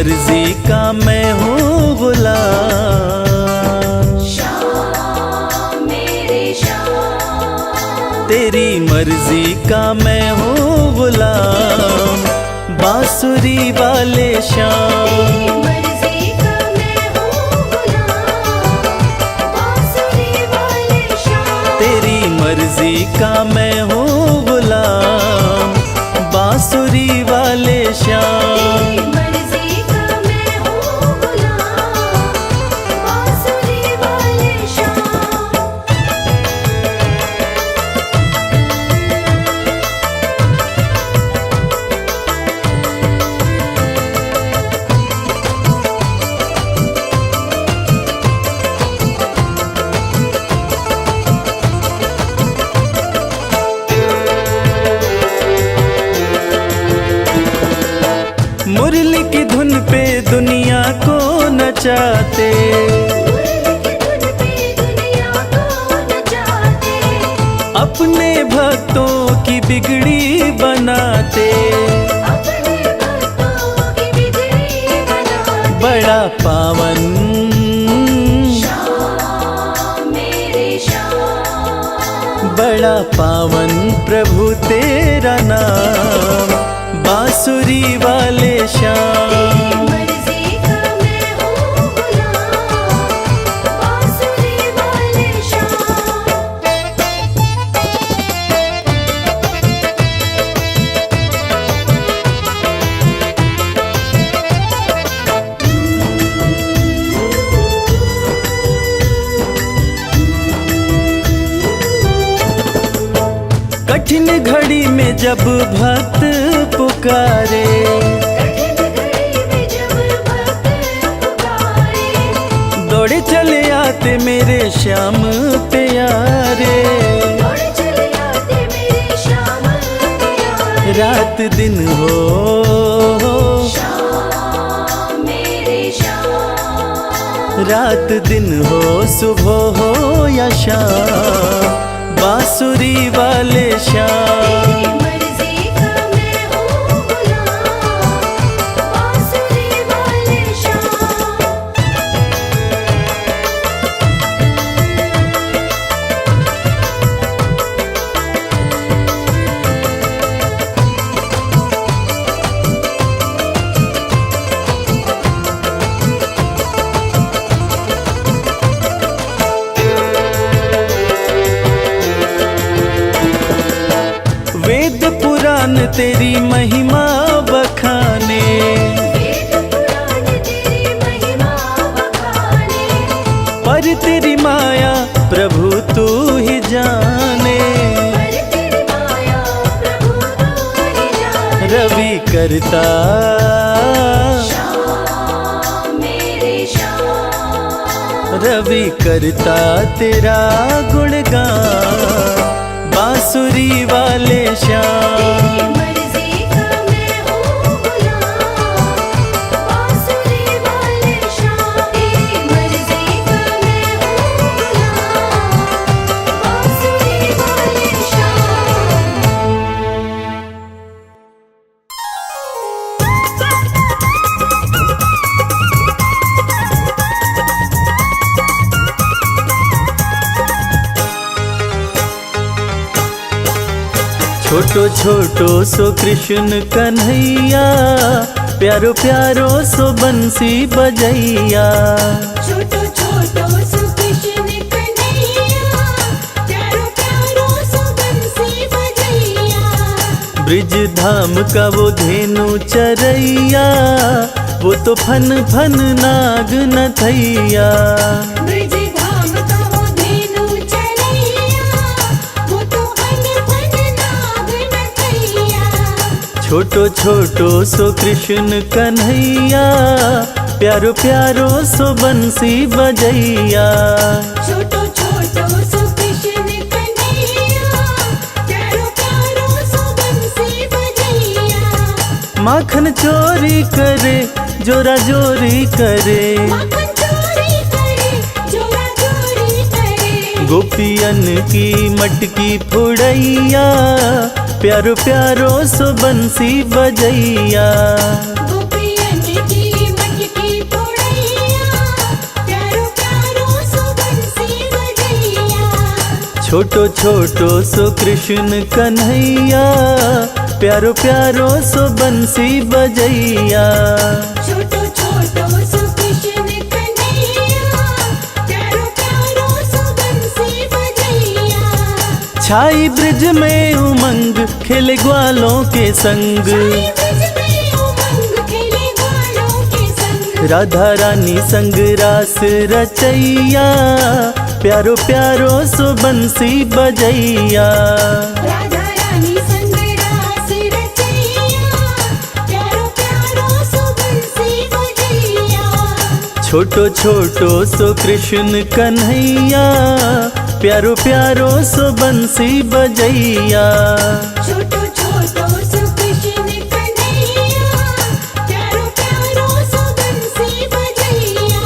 मर्जी का मैं हूँ गुलाम। श्याम मेरे श्याम, तेरी मर्जी का मैं हूँ गुलाम, बांसुरी वाले श्याम। मर्जी का मैं हूँ गुलाम, बांसुरी वाले श्याम। तेरी मर्जी का मैं हूँ गुलाम, बांसुरी वाले श्याम। मर्जी का मैं हूँ गुलाम, बांसुरी वाले श्याम। मुरली की धुन पे दुनिया को नचाते, अपने भक्तों की बिगड़ी बनाते। बड़ा पावन श्याम मेरे श्याम, बड़ा पावन प्रभु तेरा नाम, बांसुरी वाले श्याम। मर्जी का मैं हूँ गुलाम, बांसुरी वाले श्याम। कठिन घड़ी में जब भक्त पुकारे, दौड़े चले आते मेरे श्याम प्यारे। रात दिन हो श्याम मेरे श्याम, रात दिन हो, सुबह हो या शाम, बांसुरी वाले श्याम। मर्जी का मैं हूँ गुलाम, बांसुरी वाले श्याम। वेद पुराण तेरी महिमा बखाने, वेद पुराण तेरी महिमा बखाने, पर तेरी माया प्रभु तू ही जाने। पर तेरी माया प्रभु तू ही जाने। रवि करता श्याम मेरे श्याम, रवि करता तेरा गुणगान, बांसुरी वाले श्याम। मर्जी का मैं हूँ गुलाम, बांसुरी वाले श्याम। मर्जी का मैं हूँ गुलाम, बांसुरी वाले श्याम। छोटो छोटो सो कृष्ण कन्हैया, प्यारो प्यारो सो बंसी बजैया। छोटो छोटो सो कृष्ण कन्हैया, प्यारो प्यारो सो बंसी बजैया। ब्रिज धाम का वो धेनु चरैया, वो तो फन फन नाग नथैया। ब्रिज धाम का वो धेनु चरैया, वो तो फन फन नाग नथैया। छोटो छोटो सो कृष्ण कन्हैया, प्यारो प्यारो सो बंसी बजैया। छोटो छोटो सो कृष्ण कन्हैया, प्यारो प्यारो सो बंसी बजैया। माखन चोरी करे, जोरा जोरी करे, माखन चोरी करे, जोरा चोरी करे। गोपियन की मटकी फुड़ैया, प्यारो प्यारो सो बंसी बजैया। गोपियन की छोटो छोटो सो कृष्ण कन्हैया, प्यारो प्यारो सो बंसी बजैया। छोटो छोटो सो कृष्ण कन्हैया, प्यारो प्यारो सो बंसी बजैया। छाई ब्रिज में उमंग, खेले ग्वालों के संग। राधा रानी संग रास रचैया, प्यारो प्यारो सो बंसी बजैया। राधा रानी संग रास रचैया, प्यारो प्यारो सो बंसी बजैया। छोटो छोटो सो कृष्ण कन्हैया, प्यारो प्यारो सो बंसी बजैया। छोटो छोटो सो कृष्ण कन्हैया, प्यारो प्यारो सो बंसी बजैया।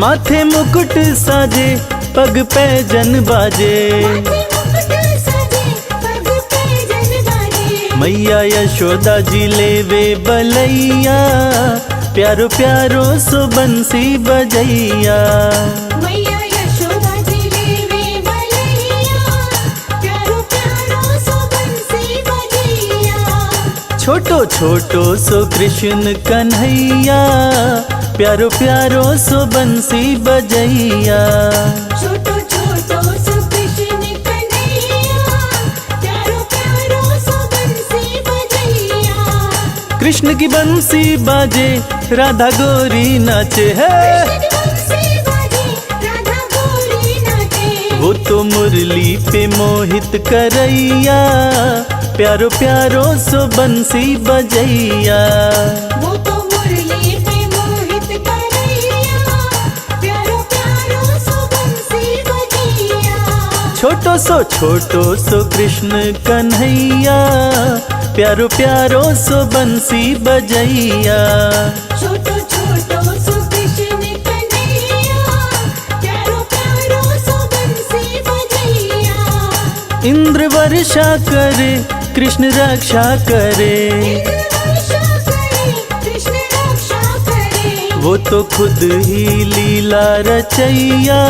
माथे मुकुट साजे, पग पैजन बाजे। मैया यशोदा जी लेवे बलैया, प्यारो प्यारो सो बंसी बजैया। मैया यशोदा जी लेवे बलैया, प्यारो प्यारो सो बंसी बजैया। छोटो छोटो सो कृष्ण कन्हैया, प्यारो प्यारो सो बंसी बजैया। छोटो छोटो सो कृष्ण कन्हैया, प्यारो प्यारो सो बंसी बजैया। कृष्ण की बंसी बाजे, राधा गोरी नाचे है। वो तो मुरली पे मोहित करैया, प्यारो प्यारो सो बंसी बजैया। वो तो मुरली पे मोहित करैया, प्यारो प्यारो सो बंसी बजैया। छोटो सो कृष्ण कन्हैया, प्यारो प्यारो सो बंसी बजैया। छोटो छोटो सो कृष्ण कन्हैया, प्यारो प्यारो सो बंसी बजैया। इंद्र वर्षा करे, कृष्ण रक्षा करे। कृष्ण रक्षा करे। वो तो खुद ही लीला रचैया,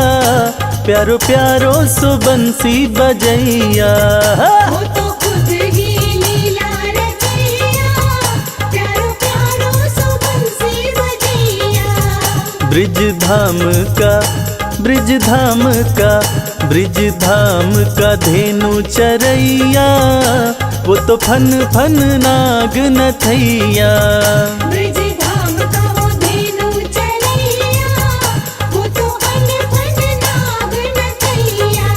प्यारो प्यारो सो बंसी बजैया। वो तो खुद ही लीला रचैया, प्यारो प्यारो सो बंसी बजैया। ब्रिज धाम का धेनु चरैया, वो तो फन फन नाग नथैया। ब्रिज धाम का वो धेनु चरैया, वो तो फन फन नाग नथैया।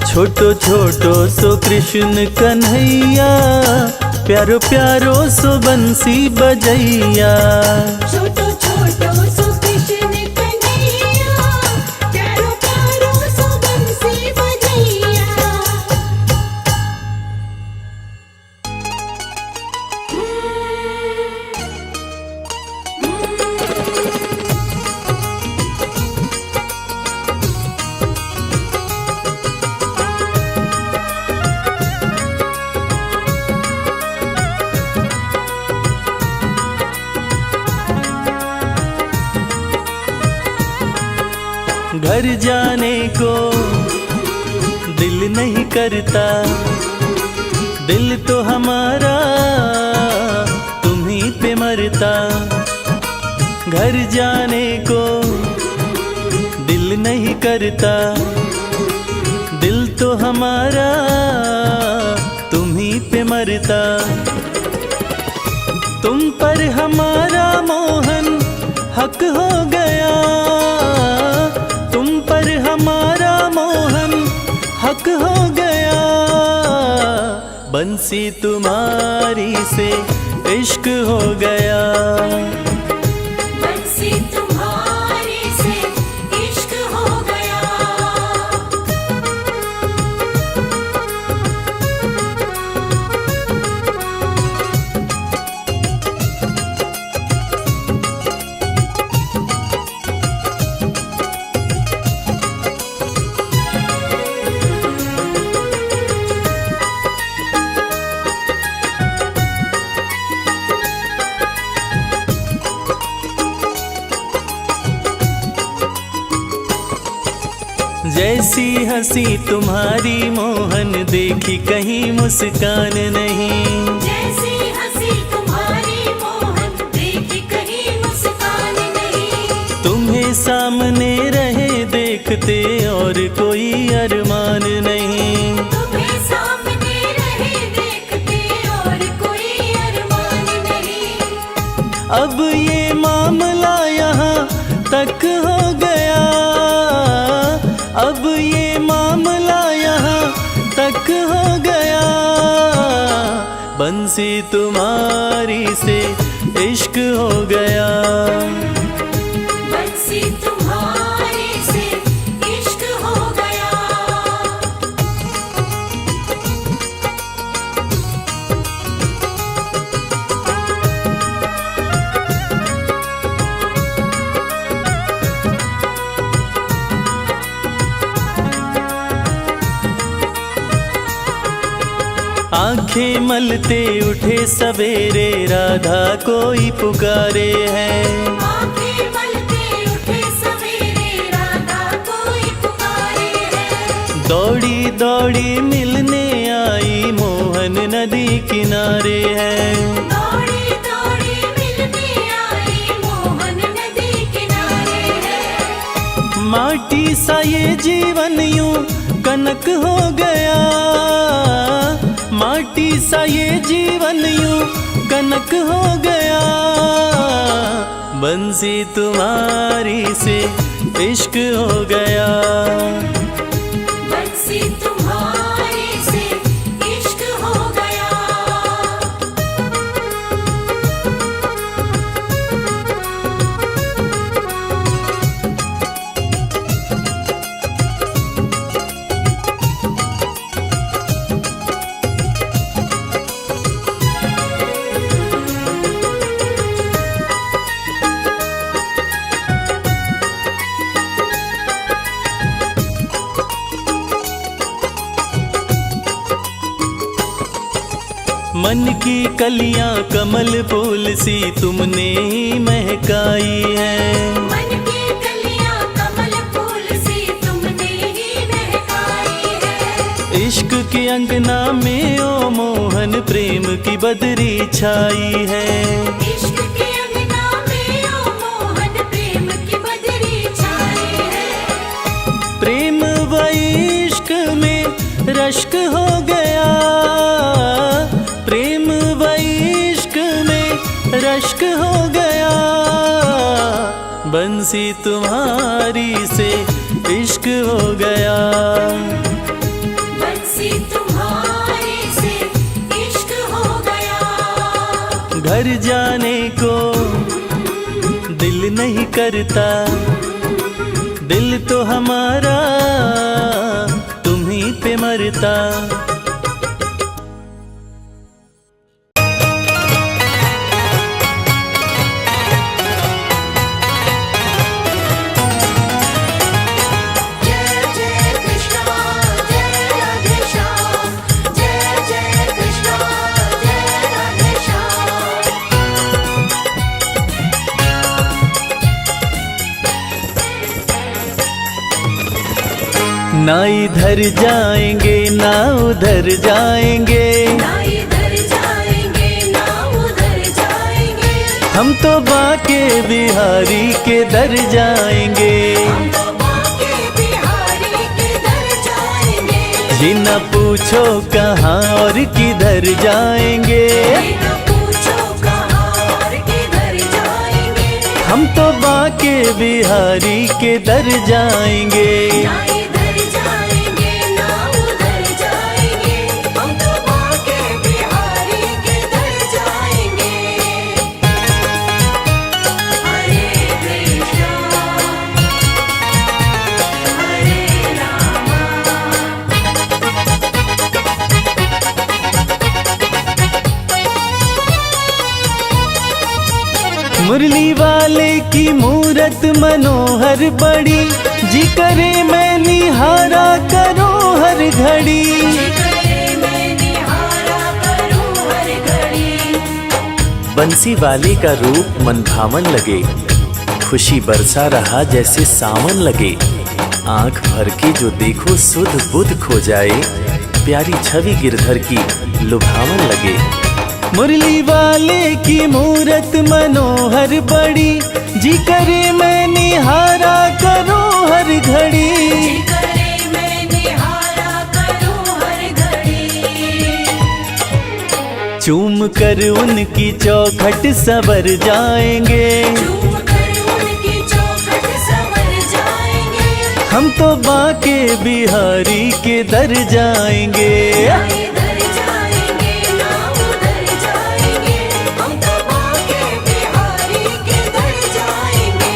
छोटो छोटो सो कृष्ण कन्हैया, प्यारो प्यारो सो बंसी बजैया। छोटो छोटो सो कृष्ण कन्हैया, प्यारो प्यारो सो बंसी बजैया। घर जाने को दिल नहीं करता, दिल तो हमारा तुम्हीं पे मरता। घर जाने को दिल नहीं करता, दिल तो हमारा तुम्हीं पे मरता। तुम पर हमारा मोहन हक हो गया, तुम पर हमारा मोहन हक हो गया। बंसी तुम्हारी से इश्क हो गया, बंसी तुम्हारे से इश्क हो गया। जैसी हंसी तुम्हारी मोहन देखी कहीं मुस्कान नहीं। जैसी हंसी तुम्हारी मोहन देखी कहीं मुस्कान नहीं। तुम्हें सामने रहे देखते और कोई अरमान नहीं। तुम्हें सामने रहे देखते और कोई अरमान नहीं। अब ये मामला यहाँ तक हो गया, अब ये मामला यहाँ तक हो गया। बंसी तुम्हारी से इश्क हो गया। बंसी तुम्हारे से इश्क हो गया। आंखें मलते उठे सवेरे राधा कोई पुकारे है। आंखें मलते उठे सवेरे राधा कोई पुकारे है। दौड़ी दौड़ी मिलने आई मोहन नदी किनारे है। दौड़ी दौड़ी मिलने आई मोहन नदी किनारे है। माटी सा ये जीवन यूं कनक हो गया, माटी सा ये जीवन यूं कनक हो गया। बंसी तुम्हारी से इश्क हो गया। बंसी तुम्हारे से इश्क हो गया। मन की कलियां कमल फूल सी तुमने ही महकाई है। मन की कलियां कमल फूल सी तुमने ही महकाई है। इश्क के अंगना में ओ मोहन प्रेम की बदरी छाई है। इश्क के अंगना में ओ मोहन प्रेम की बदरी छाई है। प्रेम व इश्क में रश्क हो गया, प्रेम व इश्क में रश्क हो गया। बंसी तुम्हारी से इश्क हो गया। बंसी तुम्हारे से इश्क हो गया। घर जाने को दिल नहीं करता, दिल तो हमारा तुम्हीं पे मरता। ना इधर जाएंगे ना उधर जाएंगे, ना इधर जाएंगे ना उधर जाएंगे। हम तो बाके बिहारी के दर जाएंगे। हम तो बाके बिहारी के दर जाएंगे। जी न पूछो कहाँ और किधर जाएंगे, बिना पूछो कहाँ और किधर जाएंगे। हम तो बाके बिहारी के दर जाएंगे। ना इधर जाएंगे ना उधर जाएंगे। हम तो बाके बिहारी के दर जाएंगे। हरे कृष्णा हरे रामा। मुरली वाले की मूरत मनोहर बड़ी, जी करे मैं निहारा करूं हर घड़ी। बंसी वाले का रूप मनभावन लगे, खुशी बरसा रहा जैसे सावन लगे। आंख भर के जो देखो सुध बुध खो जाए, प्यारी छवि गिरधर की लुभावन लगे। मुरली वाले की मूरत मनोहर बड़ी, जी करे मैं निहारा करूं हर घड़ी। जी करे मैं निहारा करूं हर घड़ी। चूम कर उनकी चौखट सवर जाएंगे, चूम कर उनकी चौखट संवर जाएंगे। हम तो बाके बिहारी के दर जाएंगे। ना इधर जाएंगे ना उधर जाएंगे, हम तो बाके बिहारी के दर जाएंगे।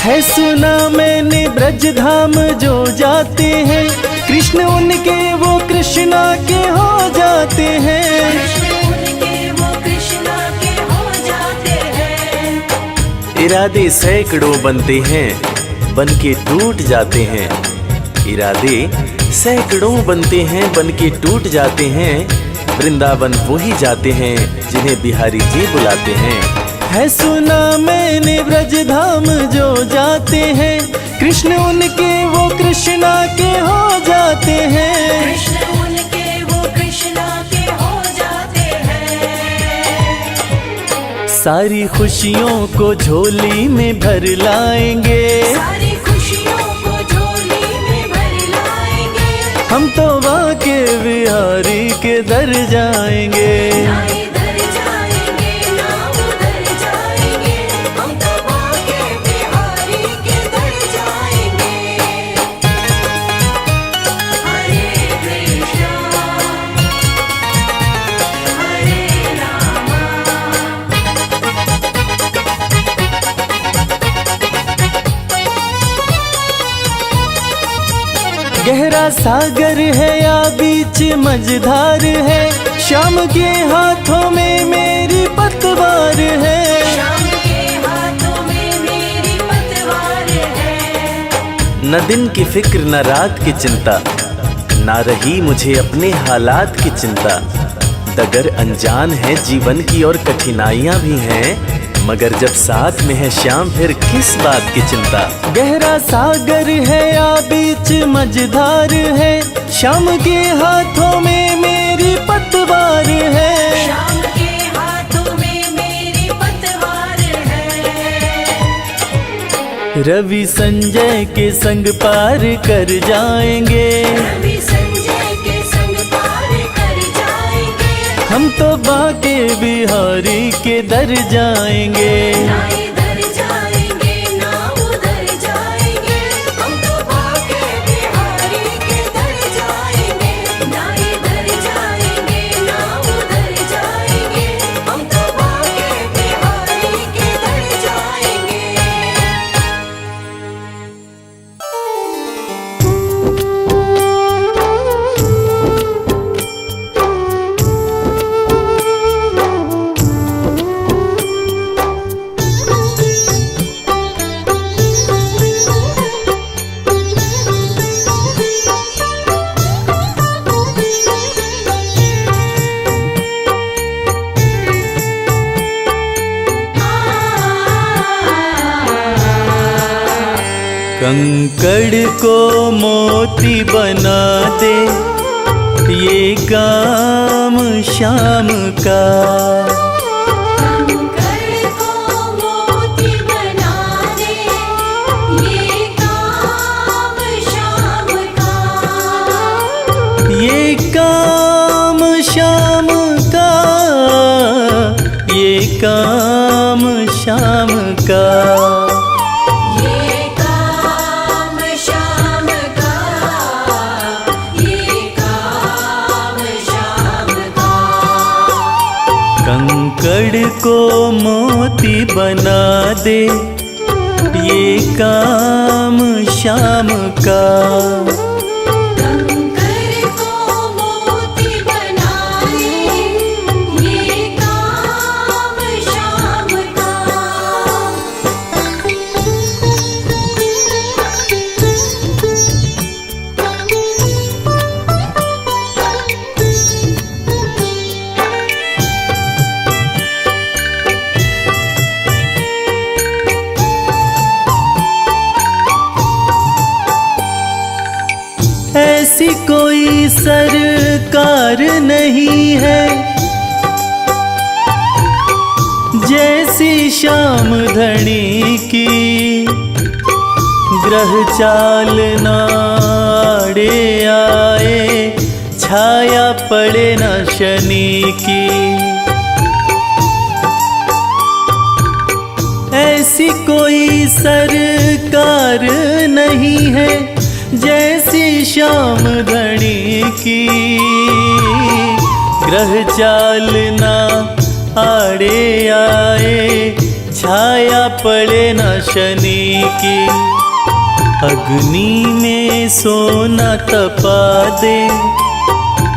है सुना मैंने ब्रज धाम जो जाते हैं, कृष्ण उनके वो कृष्णा के हो जाते हैं। कृष्ण उनके वो कृष्णा के हो जाते हैं। इरादे सैकड़ों बनते हैं, बन के टूट जाते हैं। इरादे सैकड़ों बनते हैं, बन के टूट जाते हैं। वृंदावन वो ही जाते हैं जिन्हें बिहारी जी बुलाते हैं। है सुना मैंने ब्रज धाम जो जाते हैं, कृष्ण उनके वो कृष्णा के हो जाते हैं। कृष्ण उनके वो कृष्णा के हो जाते हैं। सारी खुशियों को झोली में भर लाएंगे, सारी खुशियों को झोली में भर लाएंगे। हम तो बाके बिहारी के दर जाएंगे। ना इधर जाएंगे ना उधर जाएंगे, हम तो बाके बिहारी के दर जाएंगे। हरे कृष्णा हरे रामा। गहरा सागर है या बीच मझधार है, शाम के हाथों में मेरी पतवार है। शाम के हाथों में मेरी पतवार है। न दिन की फिक्र न रात की चिंता, ना रही मुझे अपने हालात की चिंता। डगर अनजान है जीवन की और कठिनाइयां भी हैं, मगर जब साथ में है श्याम फिर किस बात की चिंता। गहरा सागर है या बीच मझधार है, श्याम के हाथों में मेरी पतवार है। शाम के हाथों में मेरी पतवार है। रवि संजय के संग पार कर जाएंगे, रवि संजय के संग पार कर जाएंगे। हम तो बाके बिहारी के दर जाएंगे। ना इधर जाएंगे ना उधर जाएंगे, हम तो बाके बिहारी के दर जाएंगे। ना इधर जाएंगे ना उधर जाएंगे, हम तो बाके बिहारी के दर जाएंगे। कंकड़ को मोती बना दे, ये काम शाम का। कंकड़ को मोती बना दे, ये काम शाम का। ये काम शाम का, ये काम शाम का। ये काम शाम का, ये काम शाम का। कंकड़ को मोती बना दे, ये काम शाम का। कंकड़ को मोती बना दे, कार नहीं है, जैसी श्याम धनी की ग्रह चालना आड़े आए, छाया पड़े न शनि की। ऐसी कोई सरकार नहीं है, जैसी श्याम धनी की ग्रह चालना आड़े आए, छाया पड़े न शनि की। अग्नि में सोना तपा दे,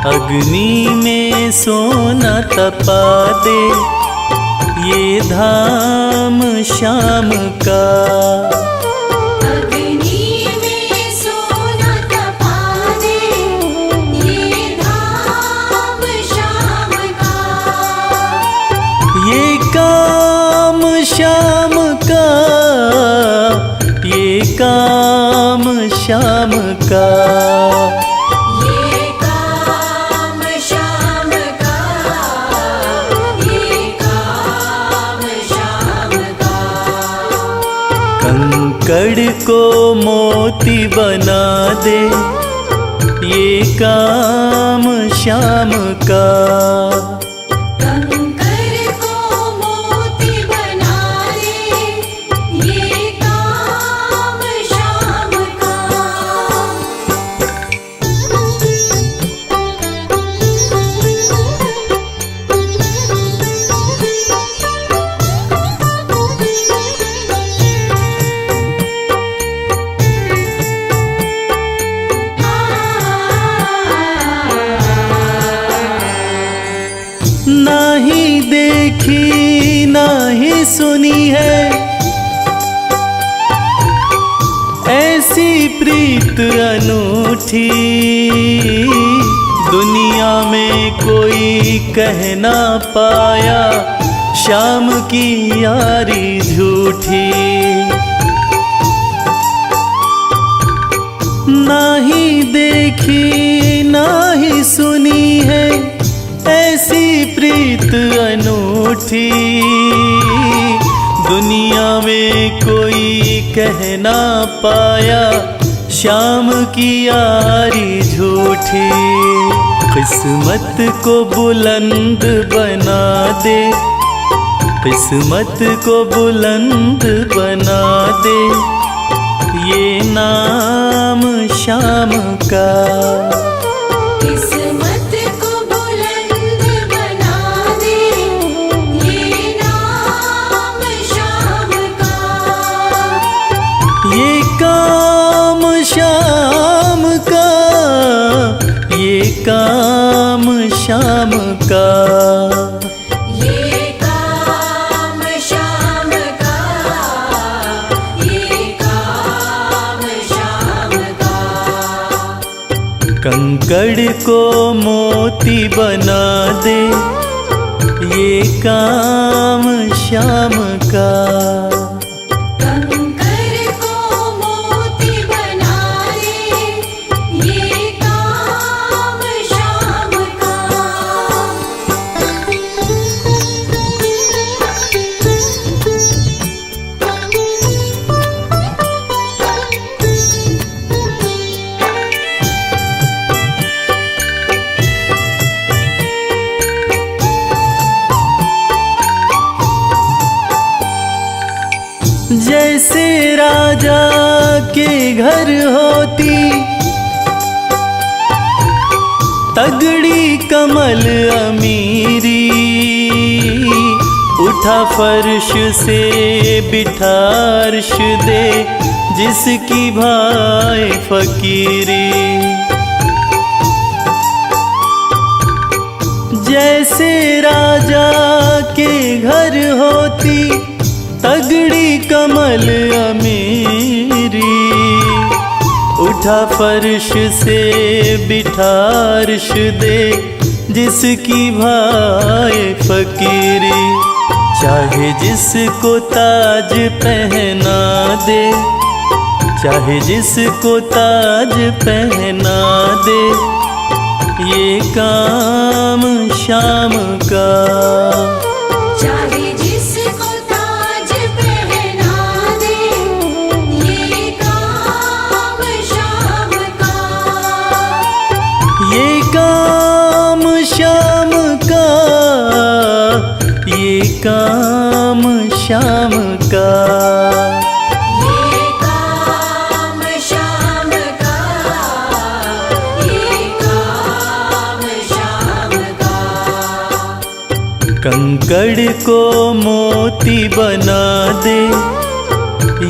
अग्नि में सोना तपा दे, ये धाम श्याम का। अग्नि में सोना तपा दे, ये धाम श्याम का। ये काम श्याम का, ये काम श्याम का। ये काम श्याम का, ये काम श्याम का। कंकड़ को मोती बना दे, ये काम श्याम का। कंकर को मोती बना दे, ये काम श्याम का। नाही देखी नाही सुनी है, ऐसी प्रीत अनूठी। दुनिया में कोई कह ना पाया, श्याम की यारी झूठी। नाही देखी नाही सुनी है, ऐसी प्रीत अनूठी। दुनिया में कोई कह ना पाया, श्याम की यारी झूठी। किस्मत को बुलंद बना दे, किस्मत को बुलंद बना दे, ये नाम श्याम का। किस्मत को बुलंद बना दे, ये नाम श्याम का। ये काम श्याम का, ये काम श्याम का। ये काम श्याम का, ये काम श्याम का। कंकड़ को मोती बना दे, ये काम श्याम का। कंकर को मोती बना दे, ये काम श्याम का। जैसे राजा के घर होती तगड़ी कमल अमीरी, उठा फर्श से बिठा अर्श दे, जिसकी भाई फकीरी। जैसे राजा के घर होती तगड़ी कमल अमीरी, उठा फर्श से बिठा अर्श दे, जिसकी भाई फकीरी। चाहे जिसको ताज पहना दे, चाहे जिसको ताज पहना दे, ये काम शाम का। चाहे जिसको ताज पहना दे, ये काम शाम का। ये काम शाम का, ये काम शाम का। ये काम शाम का, ये काम शाम का। कंकड़ को मोती बना दे,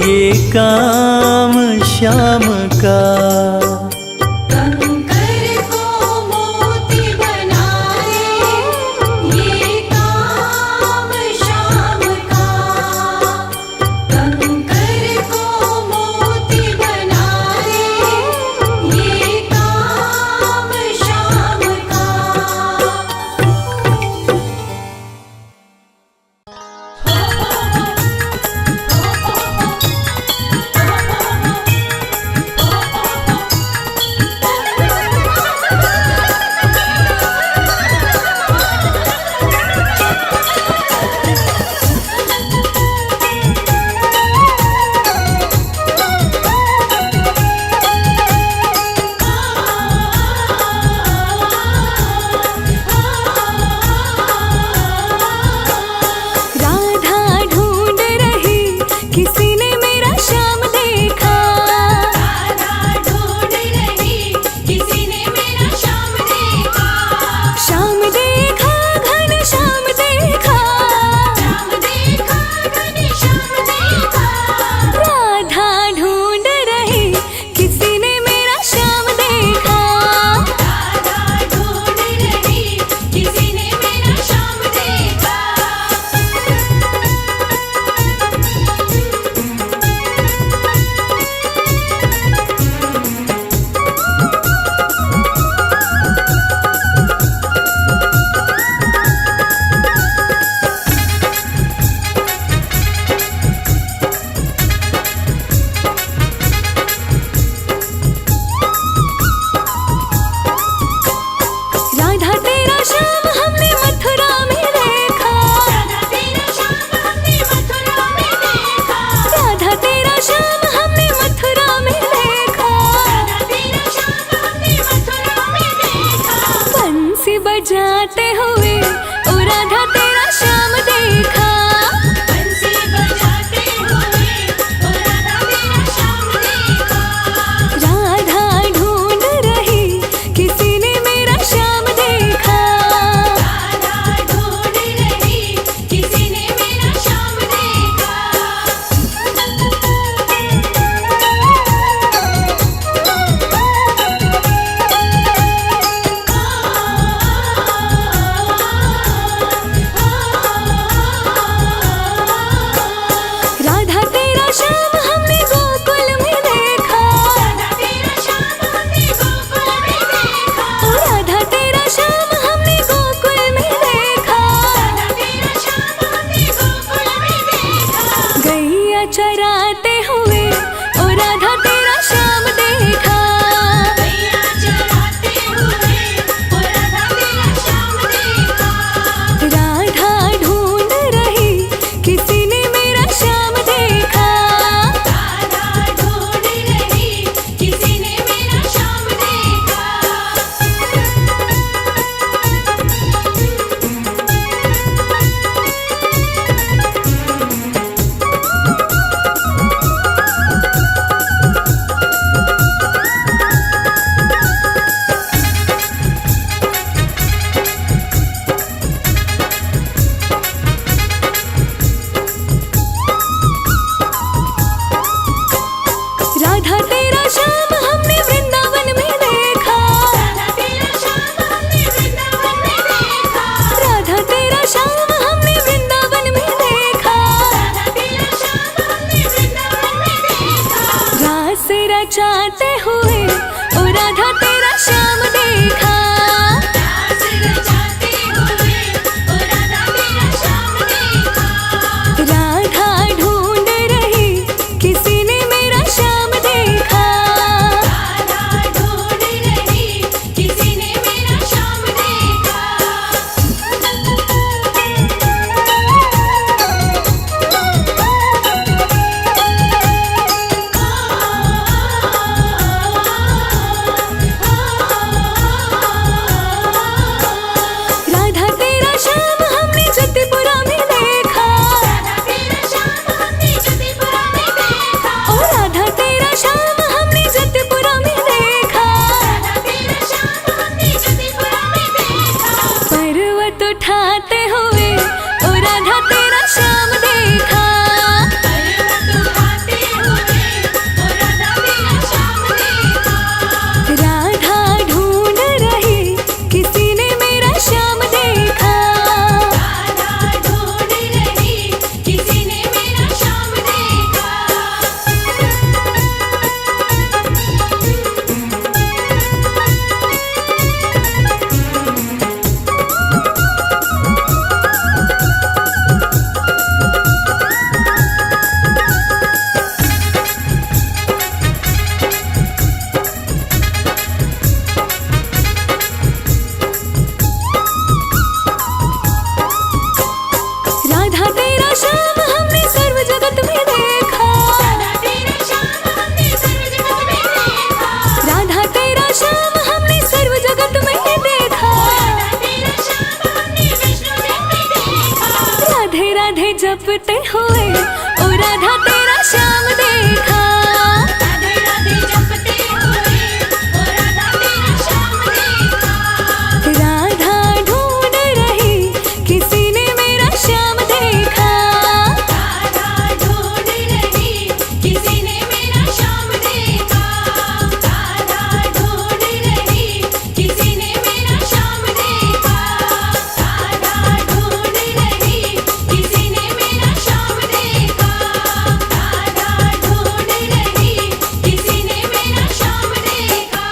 ये काम शाम का। कंकर को मोती बनाए, ये काम शाम का। कंकर को मोती बनाए, ये काम शाम का। राधा ढूंढ रही, किसी ने मेरा श्याम देखा। राधा ढूंढ रही, किसी ने मेरा श्याम देखा। श्याम देखा, घन श्याम देखा। श्याम देखा, घन श्याम देखा। राधा ढूंढ रही, किसी ने मेरा श्याम देखा। राधा ढूंढ रही, किसी ने मेरा श्याम देखा। राधा तेरा श्याम हमने मथुरा में देखा। राधा तेरा श्याम हमने मथुरा में देखा। राधा तेरा श्याम हमने मथुरा में देखा। राधा तेरा श्याम हमने मथुरा में देखा। बंसी बजाते हुए ओ राधा तेरा श्याम देखा। बंसी बजाते हुए ओ राधा तेरा श्याम देखा। राधा ढूंढ रही, किसी ने मेरा श्याम देखा। राधा ढूंढ रही, किसी ने मेरा श्याम देखा। राधा तेरा श्याम हमने गोकुल में देखा। राधा तेरा श्याम हमने गोकुल में देखा। ओ राधा तेरा श्याम हमने गोकुल में देखा। राधा तेरा श्याम हमने गोकुल में देखा। गैया चराते हुए ओ राधा तेरा श्याम देखा। गैया चराते हुए ओ राधा तेरा श्याम देखा। राधा ढूंढ रही, किसी ने मेरा श्याम देखा। राधा ढूंढ रही, किसी ने मेरा श्याम देखा। राधा तेरा श्याम हमने वृंदावन में देखा। राधा तेरा श्याम हमने वृंदावन में देखा। राधा तेरा श्याम हमने वृंदावन में देखा। राधा तेरा श्याम हमने वृंदावन में देखा। रास रचाते हुए ओ राधा तेरा श्याम देखा। रास रचाते हुए ओ राधा तेरा श्याम देखा। राधा ढूंढ रही, किसी ने मेरा श्याम देखा। राधा ढूंढ रही, किसी ने मेरा राधे राधे जपते हुए ओ राधा तेरा श्याम देखा। राधे राधे जपते हुए ओ राधा तेरा श्याम देखा। राधा ढूंढ रही किसी ने मेरा श्याम देखा। राधा ढूंढ रही किसी ने मेरा श्याम देखा। राधा ढूंढ रही किसी ने मेरा श्याम देखा। राधा ढूंढ रही किसी ने मेरा श्याम देखा। राधा ढूंढ रही किसी ने मेरा श्याम देखा।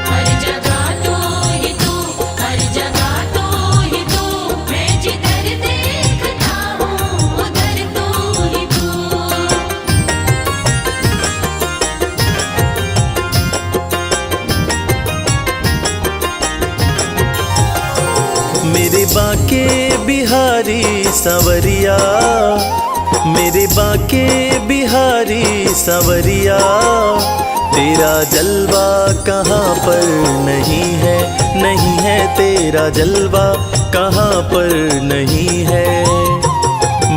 हर जगह तो ही तू, हर जगह तो ही तू, मैं जिधर देखता हूँ उधर तो ही तू। मेरे बाके बिहारी सांवरिया, मेरे बाके बिहारी सांवरिया, तेरा जलवा कहाँ पर नहीं है, नहीं है तेरा जलवा कहाँ पर नहीं है।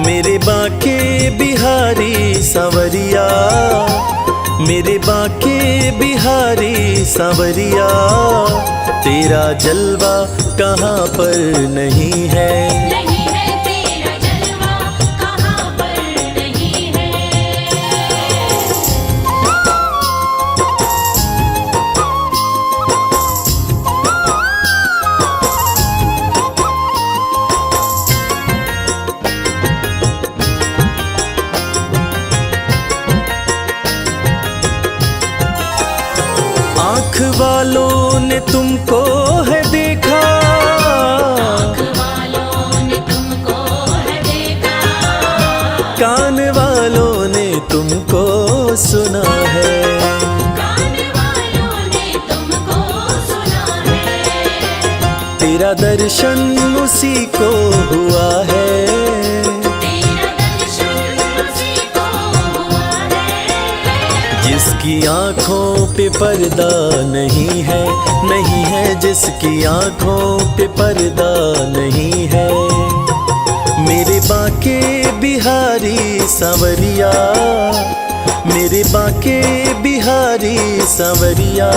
मेरे बाके बिहारी सांवरिया, मेरे बाके बिहारी सांवरिया, तेरा जलवा कहाँ पर नहीं है। नहीं है तेरा जलवा कहाँ पर नहीं है। आँख वालों ने तुमको है देखा, आँख वालों ने तुमको है देखा। कान वालों ने तुमको सुना है, कान वालों ने तुमको सुना है। तेरा दर्शन उसी को हुआ है, तेरा दर्शन उसी को हुआ है। जिसकी आँखों पे पर्दा नहीं है, नहीं है जिसकी आँखों पे पर्दा नहीं है। मेरे बाके बिहारी सांवरिया, मेरे बाके बिहारी सांवरिया,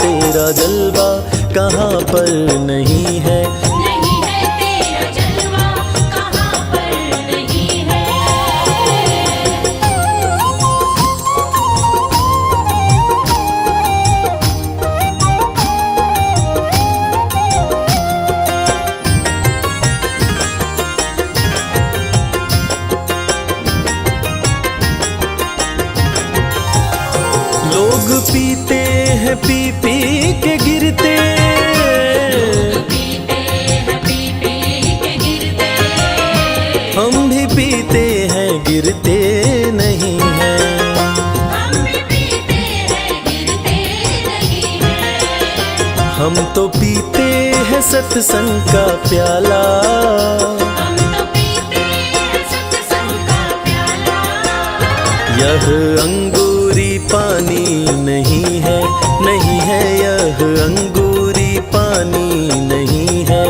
तेरा जलवा कहाँ पर नहीं है। नहीं है तेरा जलवा कहाँ पर नहीं है। लोग पीते हैं पी पी के गिरते, पीते हैं पी पी के गिरते। हम भी पीते हैं गिरते नहीं हैं। हम भी पीते हैं गिरते नहीं है। हम तो पीते हैं सत्संग का प्याला, हम तो पीते हैं सत्संग का प्याला। यह अंगूरी पानी नहीं है, नहीं है यह अंगूरी पानी नहीं है।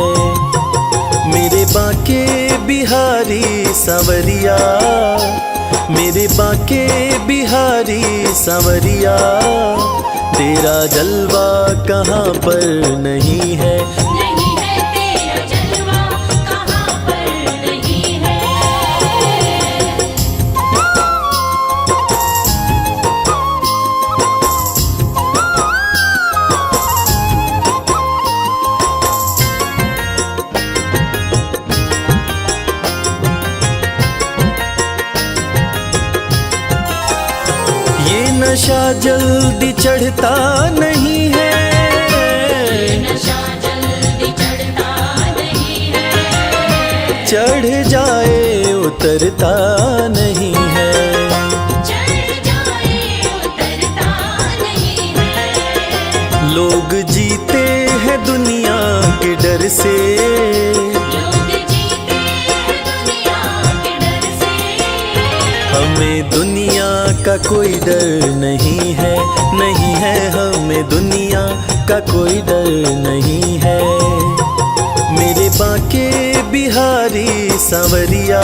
मेरे बाके बिहारी सांवरिया, मेरे बाके बिहारी सांवरिया, तेरा जलवा कहाँ पर नहीं है। नहीं है तेरा जलवा कहाँ पर नहीं है। ये नशा जल्दी चढ़ता नहीं है, नशा जल्दी चढ़ता नहीं है। चढ़ जाए उतरता नहीं है। चढ़ जाए उतरता नहीं है। लोग जीते हैं दुनिया के डर से, लोग जीते हैं का कोई डर नहीं है, नहीं है हमें दुनिया का कोई डर नहीं है। मेरे बांके बिहारी सांवरिया,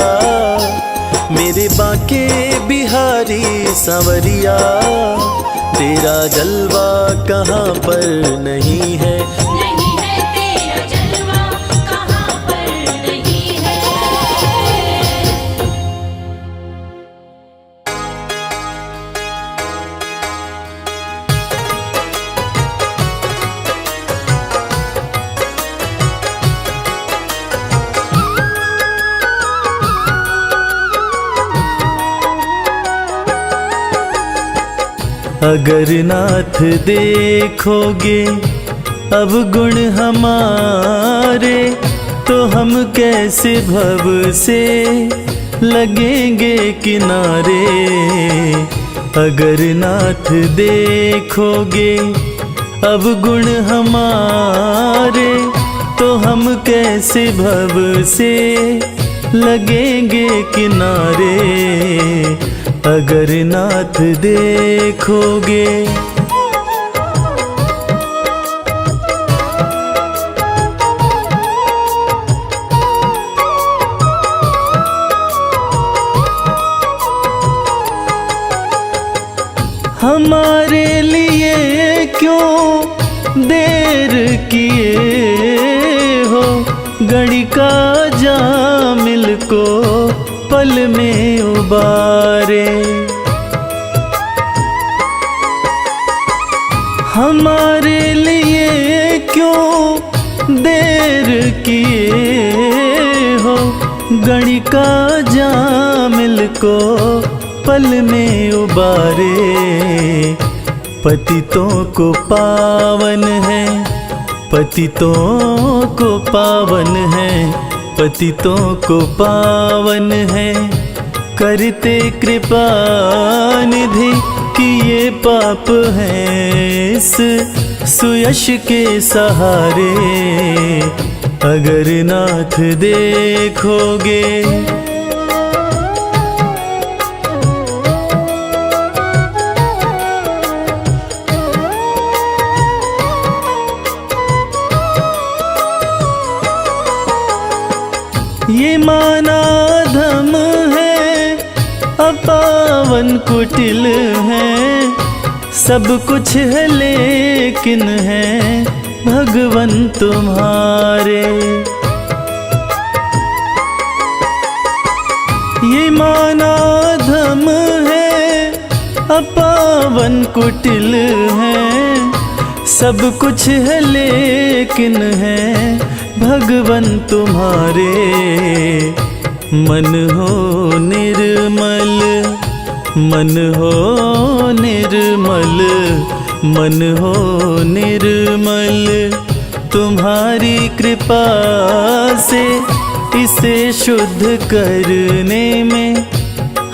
मेरे बांके बिहारी सांवरिया, तेरा जलवा कहाँ पर नहीं है। नहीं है तेरा जलवा कहाँ पर नहीं है। अगर नाथ देखोगे अब गुण हमारे, तो हम कैसे भव से लगेंगे किनारे। अगर नाथ देखोगे अब गुण हमारे, तो हम कैसे भव से लगेंगे किनारे। अगर नाथ देखोगे। हमारे लिए क्यों देर किए हो, घड़ी का जामिल को पल में उबारे। हमारे लिए क्यों देर किए हो, घड़ी का जामिल को पल में उबारे। पतितों को पावन है, पतितों को पावन है, पतितों को पावन है, करते कृपा निधि कि ये पाप हैं इस सुयश के सहारे। अगर नाथ देखोगे। ये माना धम है, अपावन कुटिल है, सब कुछ है लेकिन है भगवन तुम्हारे। ये माना धम है, अपावन कुटिल है, सब कुछ है लेकिन है भगवन तुम्हारे। मन हो निर्मल, मन हो निर्मल, मन हो निर्मल, तुम्हारी कृपा से इसे शुद्ध करने में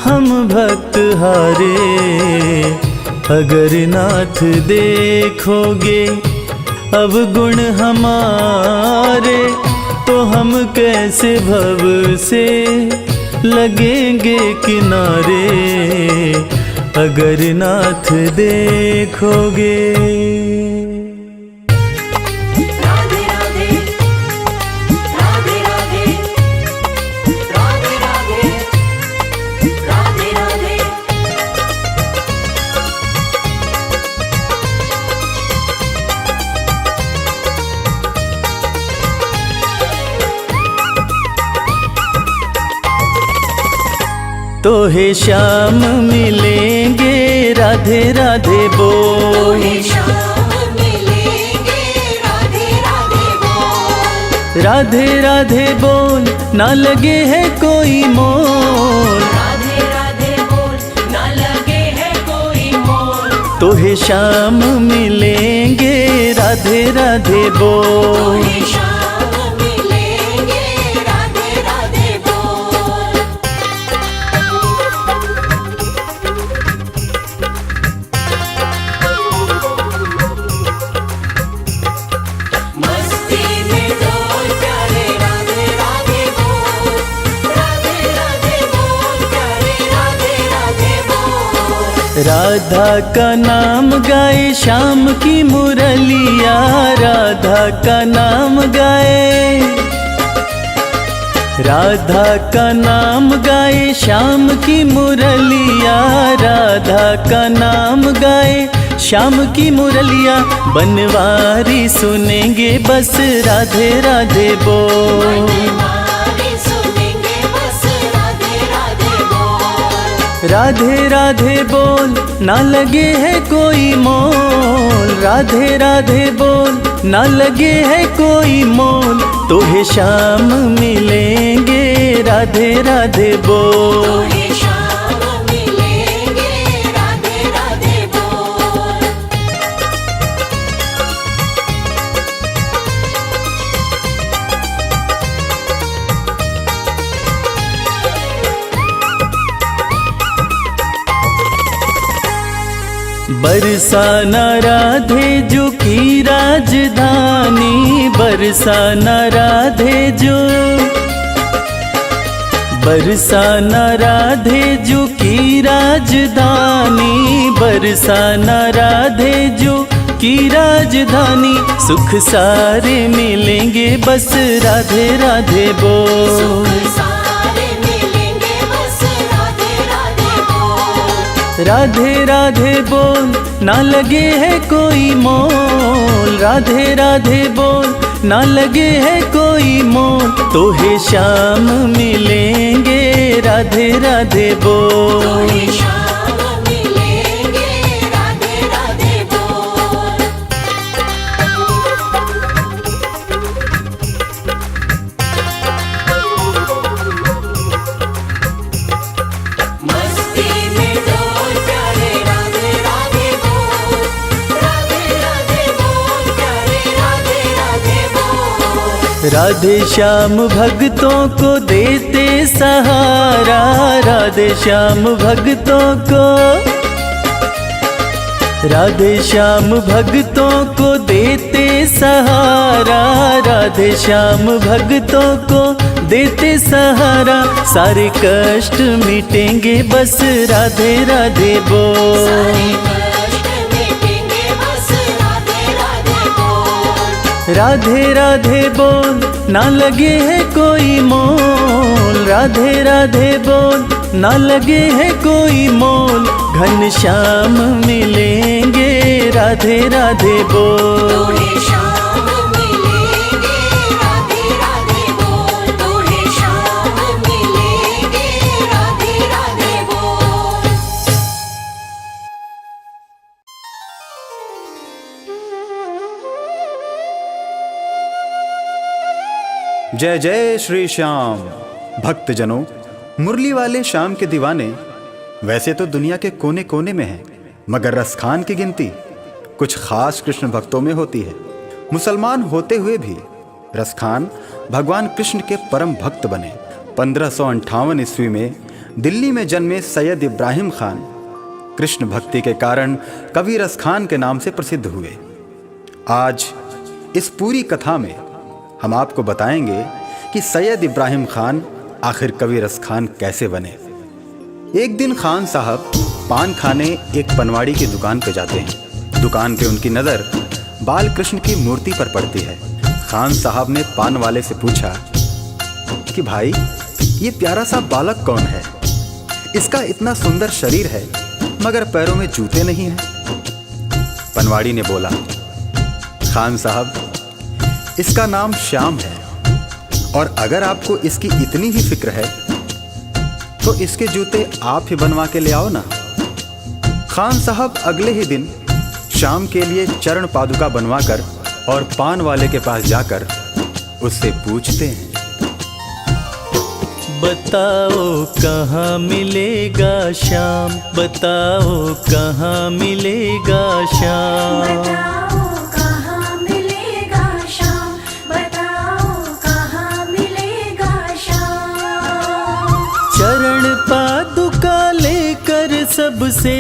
हम भक्त हारे। अगर नाथ देखोगे अब गुण हमारे, तो हम कैसे भव से लगेंगे किनारे। अगर नाथ देखोगे। राधे राधे राधे राधे राधे राधे राधे राधे। तो हे श्याम मिलेंगे राधे राधे बोल, हे श्याम मिलेंगे राधे राधे बोल। राधे राधे बोल ना लगे है कोई मोल। राधे राधे बोल ना लगे है कोई मोल। तो हे श्याम मिलेंगे राधे राधे बोल। हे श्याम मिलेंगे राधे राधे बोल। मस्ती में डोल प्यारे राधे राधे बोल। राधे राधे बोल प्यारे राधे राधे बोल। राधा का नाम गाए श्याम की मुरलिया, राधा का नाम गाए, राधा का नाम गाए श्याम की मुरलिया, राधा का नाम गाए श्याम की मुरलिया। बनवारी सुनेंगे बस राधे राधे बोल, बनवारी सुनेंगे बस राधे राधे बोल, राधे राधे बोल ना लगे है कोई मोल, राधे राधे बोल ना लगे है कोई मोल, तो है शाम मिलेंगे राधे राधे बोल। तोहे शाम मिलेंगे राधे राधे बोल। बरसाना राधे जो की राजधानी, बरसाना राधे जो, बरसाना राधे जो की राजधानी, बरसाना राधे जो की राजधानी। सुख सारे मिलेंगे बस राधे राधे बोल, सुख सारे मिलेंगे बस राधे राधे बोल, राधे राधे बोल ना लगे है कोई मोल, राधे राधे बोल ना लगे है कोई मोल, तो है शाम मिलेंगे राधे राधे बोल। तोहे शाम मिलेंगे राधे राधे बोल। मस्ती में डोल प्यारे राधे राधे बोल, राधे राधे बोल प्यारे राधे राधे बोल। राधे श्याम भक्तों को देते सहारा, राधे श्याम भक्तों को, राधे श्याम भक्तों को देते सहारा, राधे श्याम भक्तों को देते सहारा। सारे कष्ट मिटेंगे बस राधे राधे बोल, सारे कष्ट मिटेंगे बस राधे राधे बोल, राधे राधे बोल ना लगे है कोई मोल, राधे राधे बोल ना लगे है कोई मोल, घनश्याम मिलेंगे राधे राधे बोल। तोहे शाम मिलेंगे राधे राधे बोल, तोहे शाम मिलेंगे राधे राधे बोल। जय जय श्री श्याम। भक्तजनों, मुरली वाले श्याम के दीवाने वैसे तो दुनिया के कोने कोने में हैं, मगर रसखान की गिनती कुछ खास कृष्ण भक्तों में होती है। मुसलमान होते हुए भी रसखान भगवान कृष्ण के परम भक्त बने। 1558 ईस्वी में दिल्ली में जन्मे सैयद इब्राहिम खान कृष्ण भक्ति के कारण कवि रसखान के नाम से प्रसिद्ध हुए। आज इस पूरी कथा में हम आपको बताएंगे कि सैयद इब्राहिम खान आखिर कवि रसखान कैसे बने। एक दिन खान साहब पान खाने एक पनवाड़ी की दुकान पर जाते हैं। दुकान पे उनकी नज़र बाल कृष्ण की मूर्ति पर पड़ती है। खान साहब ने पान वाले से पूछा कि भाई, ये प्यारा सा बालक कौन है? इसका इतना सुंदर शरीर है मगर पैरों में जूते नहीं हैं। पनवाड़ी ने बोला, खान साहब, इसका नाम श्याम है और अगर आपको इसकी इतनी ही फिक्र है तो इसके जूते आप ही बनवा के ले आओ ना। खान साहब अगले ही दिन श्याम के लिए चरण पादुका बनवाकर और पान वाले के पास जाकर उससे पूछते हैं, बताओ कहाँ मिलेगा श्याम, बताओ कहाँ मिलेगा श्याम। बताओ कहाँ मिलेगा श्याम, बताओ कहाँ मिलेगा श्याम। चरण पादुका लेकर सबसे,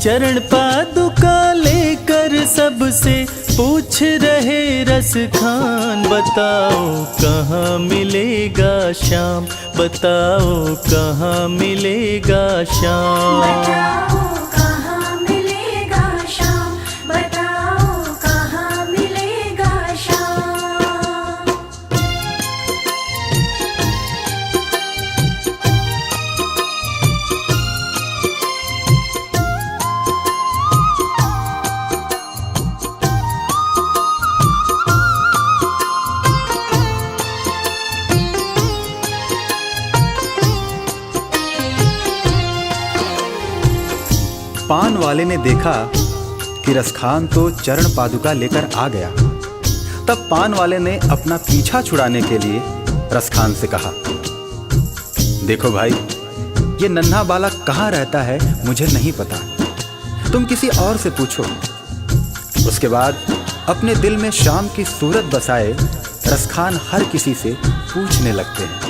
चरण पादुका लेकर सबसे पूछ रहे रसखान। बताओ कहाँ मिलेगा श्याम, बताओ कहाँ मिलेगा श्याम। बताओ कहाँ पान वाले ने देखा कि रसखान तो चरण पादुका लेकर आ गया, तब पान वाले ने अपना पीछा छुड़ाने के लिए रसखान से कहा, देखो भाई, ये नन्हा बालक कहाँ रहता है मुझे नहीं पता, तुम किसी और से पूछो। उसके बाद अपने दिल में श्याम की सूरत बसाए रसखान हर किसी से पूछने लगते हैं।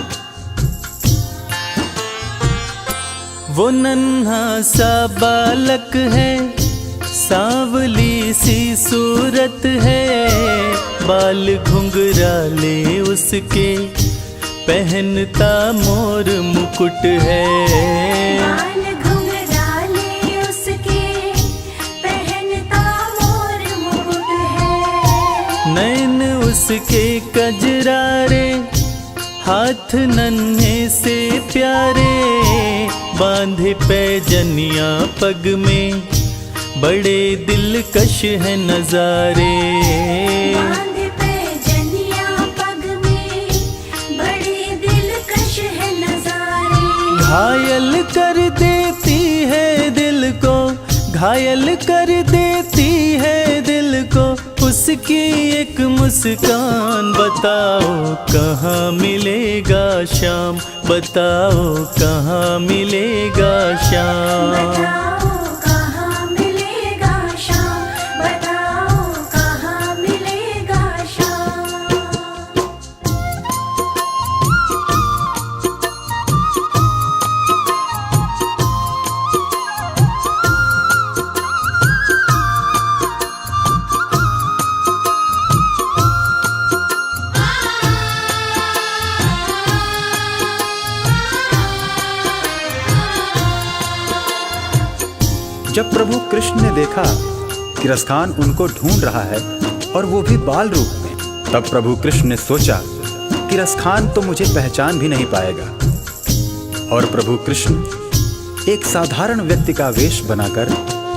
वो नन्हा सा बालक है, सांवली सी सूरत है, बाल घुंघराले उसके, पहनता मोर मुकुट है। बाल घुंघराले उसके, पहनता मोर मुकुट है। नैन उसके कजरारे, हाथ नन्हे से प्यारे, बांधे पैजनिया पग में, बड़े दिलकश है नजारे। बांधे पैजनिया पग में, बड़े दिलकश है नजारे। घायल कर देती है दिल को, घायल कर देती है दिल को, उसकी एक मुस्कान। बताओ कहाँ मिलेगा श्याम, बताओ कहाँ मिलेगा श्याम। बताओ कहाँ मिलेगा श्याम, बताओ कहाँ मिलेगा श्याम। जब प्रभु कृष्ण ने देखा कि रसखान उनको ढूंढ रहा है और वो भी बाल रूप में, तब प्रभु कृष्ण ने सोचा कि रसखान तो मुझे पहचान भी नहीं पाएगा। और प्रभु कृष्ण एक साधारण व्यक्ति का वेश बनाकर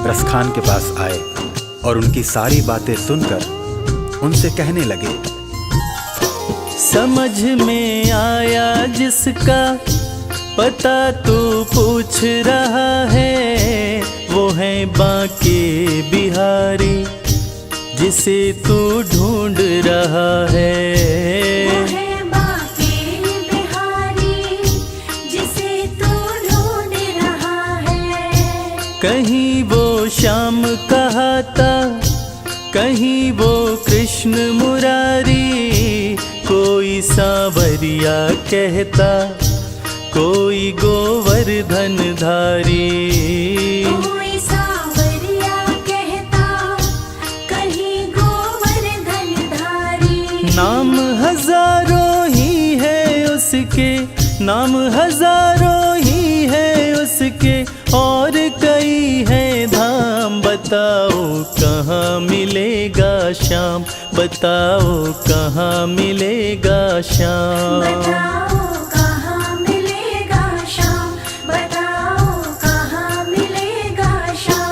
रसखान के पास आए और उनकी सारी बातें सुनकर उनसे कहने लगे, समझ में आया जिसका पता तू पूछ रहा है, वो है बांके बिहारी जिसे तू ढूंढ रहा है। वो है बांके बिहारी जिसे तू ढूंढ रहा है। कहीं वो श्याम कहाता, कहीं वो कृष्ण मुरारी, कोई सांवरिया कहता, कोई गोवर्धन धारी। कोई सांवरिया कहता, कहीं गोवर्धन धारी। नाम हजारों ही है उसके, नाम हजारों ही है उसके, और कई है धाम। बताओ कहाँ मिलेगा श्याम, बताओ कहाँ मिलेगा श्याम। बताओ कहाँ मिलेगा श्याम, बताओ कहाँ मिलेगा श्याम।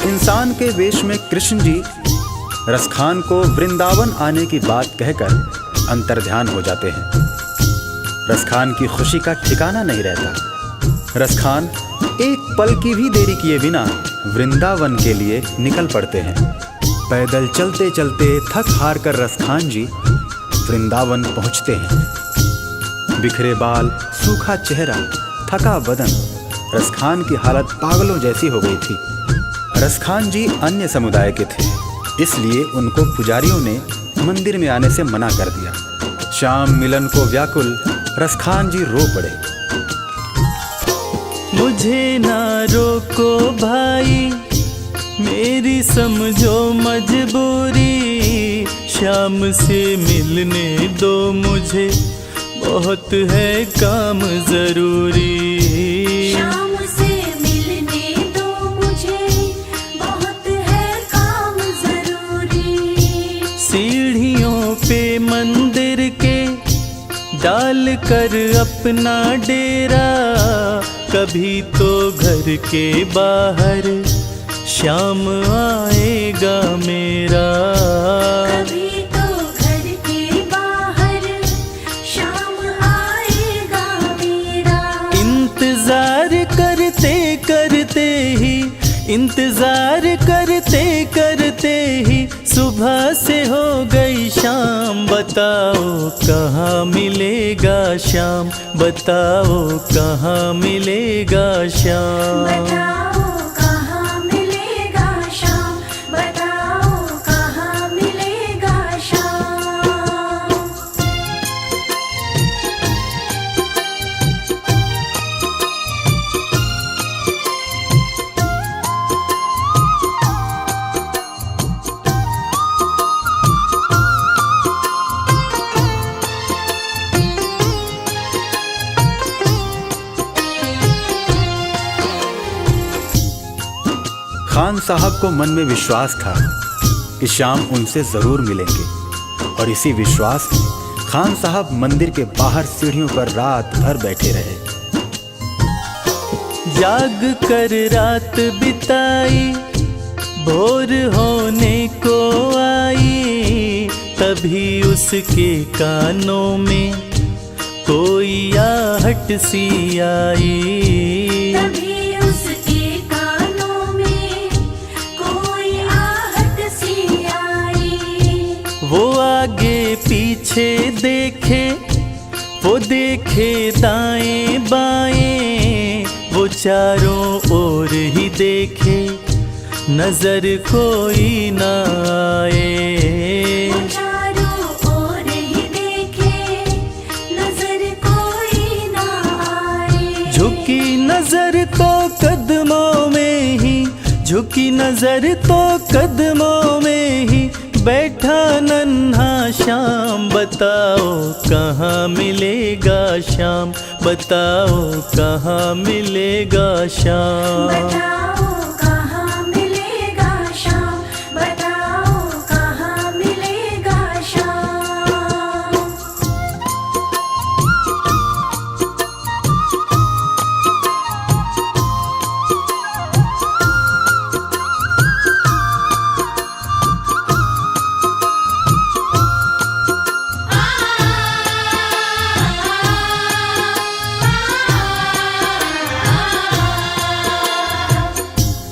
इंसान के वेश में कृष्ण जी रसखान को वृंदावन आने की बात कहकर अंतर्ध्यान हो जाते हैं। रसखान की खुशी का ठिकाना नहीं रहता। रसखान एक पल की भी देरी किए बिना वृंदावन के लिए निकल पड़ते हैं। पैदल चलते चलते थक हार कर रसखान जी वृंदावन पहुंचते हैं। बिखरे बाल, सूखा चेहरा, थका बदन, रसखान की हालत पागलों जैसी हो गई थी। रसखान जी अन्य समुदाय के थे, इसलिए उनको पुजारियों ने मंदिर में आने से मना कर दिया। शाम मिलन को व्याकुल रसखान जी रो पड़े। मुझे ना रोको भाई, मेरी समझो मजबूरी, शाम से मिलने दो मुझे, बहुत है काम जरूरी। शाम से मिलने दो मुझे, बहुत है काम जरूरी। सीढ़ियों पे मंदिर के डाल कर अपना डेरा, कभी तो घर के बाहर शाम आएगा मेरा। कभी तो घर के बाहर शाम आएगा मेरा। इंतजार करते करते ही, इंतजार करते करते ही सुबह से हो गई शाम। बताओ कहाँ मिलेगा शाम, बताओ कहाँ मिलेगा शाम। बताओ कहाँ मिलेगा शाम, बताओ कहाँ मिलेगा शाम। खान साहब को मन में विश्वास था कि श्याम उनसे जरूर मिलेंगे, और इसी विश्वास में खान साहब मंदिर के बाहर सीढ़ियों पर रात भर बैठे रहे। जाग कर रात बिताई, भोर होने को आई, तभी उसके कानों में कोई आहट सी आई। तभी उसके कानों में कोई आहट सी आई। वो आगे पीछे देखे, वो देखे दाएं बाएं, वो चारों ओर ही देखे, नजर कोई ना आए। वो चारों ओर ही देखे, नजर कोई ना आए। झुकी नजर तो कदमों में ही, झुकी नजर तो कदमों में ही बैठा नन्हा श्याम। बताओ कहाँ मिलेगा शाम, बताओ कहाँ मिलेगा शाम। बताओ कहाँ मिलेगा शाम, बताओ कहाँ मिलेगा शाम।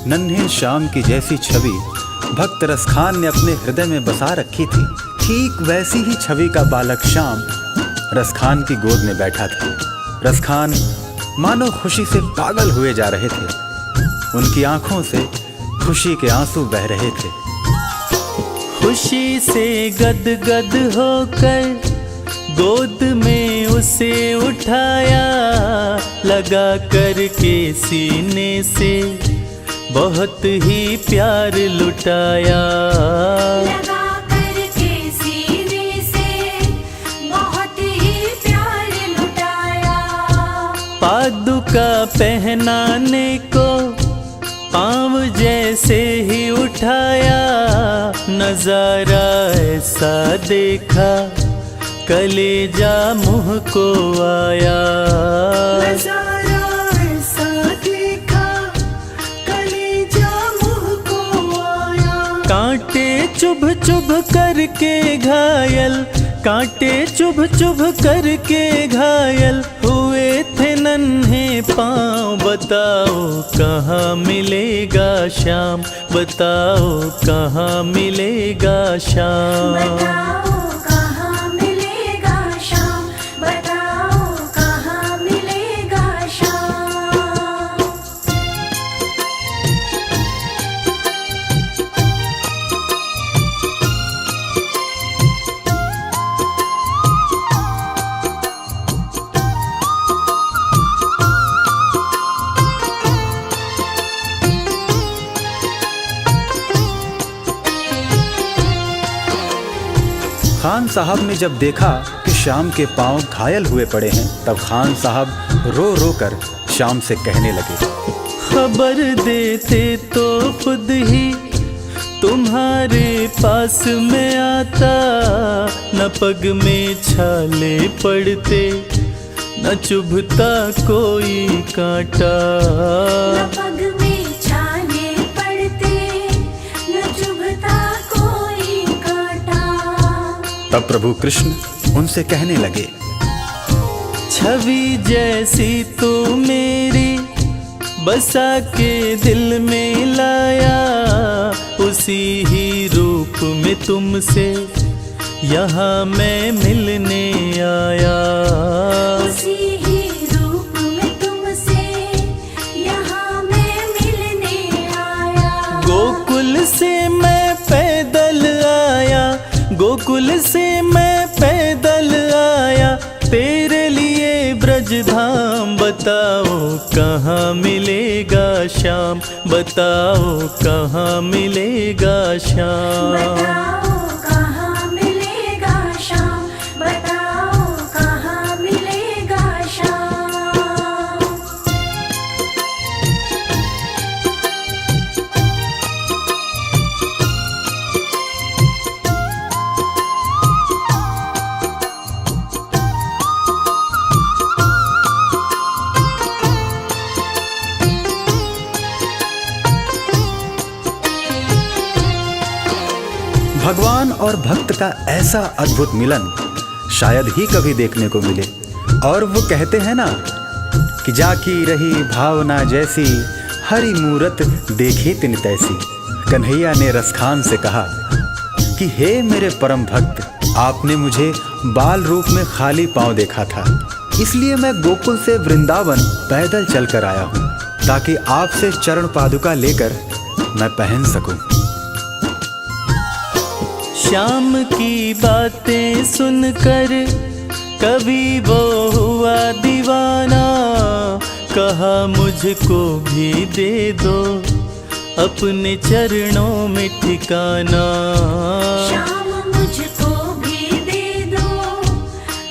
नन्हे श्याम की जैसी छवि भक्त रसखान ने अपने हृदय में बसा रखी थी, ठीक वैसी ही छवि का बालक श्याम रसखान की गोद में बैठा था। रसखान मानो खुशी से पागल हुए जा रहे थे, उनकी आंखों से खुशी के आंसू बह रहे थे। खुशी से गदगद होकर गोद में उसे उठाया, लगा करके सीने से बहुत ही प्यार लुटाया। लगा करके सीने से बहुत ही प्यार लुटाया। पादुका पहनाने को पाँव जैसे ही उठाया, नजारा ऐसा देखा कलेजा मुँह को आया। नजारा ऐसा देखा कलेजा मुँह को आया। कांटे चुभ चुभ करके घायल, कांटे चुभ चुभ करके घायल हुए थे नन्हे पाँव। बताओ कहाँ मिलेगा शाम, बताओ कहाँ मिलेगा शाम। बताओ कहाँ मिलेगा शाम, बताओ कहाँ मिलेगा शाम। खान साहब ने जब देखा कि श्याम के पांव घायल हुए पड़े हैं, तब खान साहब रो रो कर श्याम से कहने लगे, खबर देते तो खुद ही तुम्हारे पास में आता, न पग में छाले पड़ते, न चुभता कोई कांटा। न पग में छाले पड़ते, न चुभता कोई कांटा। तब प्रभु कृष्ण उनसे कहने लगे, छवि जैसी तू मेरी बसा के दिल में लाया, उसी ही रूप में तुमसे यहाँ मैं मिलने आया। उसी ही रूप में तुमसे यहाँ मैं मिलने आया। गोकुल से मैं पैदल आया, गोकुल से मैं पैदल आया, तेरे लिए ब्रज धाम। बताओ कहाँ मिलेगा श्याम, बताओ कहाँ मिलेगा श्याम। बताओ कहाँ मिलेगा श्याम, बताओ कहाँ मिलेगा श्याम। भगवान और भक्त का ऐसा अद्भुत मिलन शायद ही कभी देखने को मिले। और वो कहते हैं ना कि जाकी रही भावना जैसी, हरि मूरत देखी तिन तैसी। कन्हैया ने रसखान से कहा कि हे मेरे परम भक्त, आपने मुझे बाल रूप में खाली पांव देखा था, इसलिए मैं गोकुल से वृंदावन पैदल चलकर आया हूँ, ताकि आपसे चरण पादुका लेकर मैं पहन सकूं। श्याम की बातें सुनकर कभी वो हुआ दीवाना, कहा मुझको भी दे दो अपने चरणों में ठिकाना। श्याम मुझको भी दे दो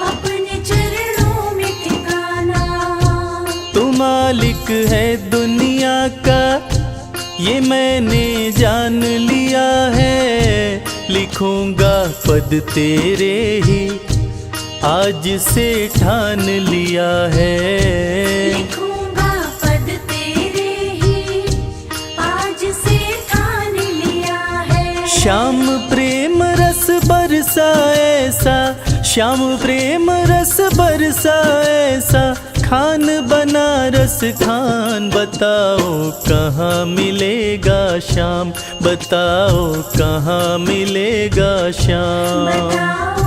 अपने चरणों में ठिकाना। तू मालिक है दुनिया का, ये मैंने जान लिया है। लिखूंगा पद तेरे ही, आज से ठान लिया है। लिखूंगा पद तेरे ही, आज से ठान लिया है। श्याम प्रेम रस बरसा ऐसा, श्याम प्रेम रस बरसा ऐसा, खान बनारस खान। बताओ कहाँ मिलेगा श्याम, बताओ कहाँ मिलेगा श्याम। बताओ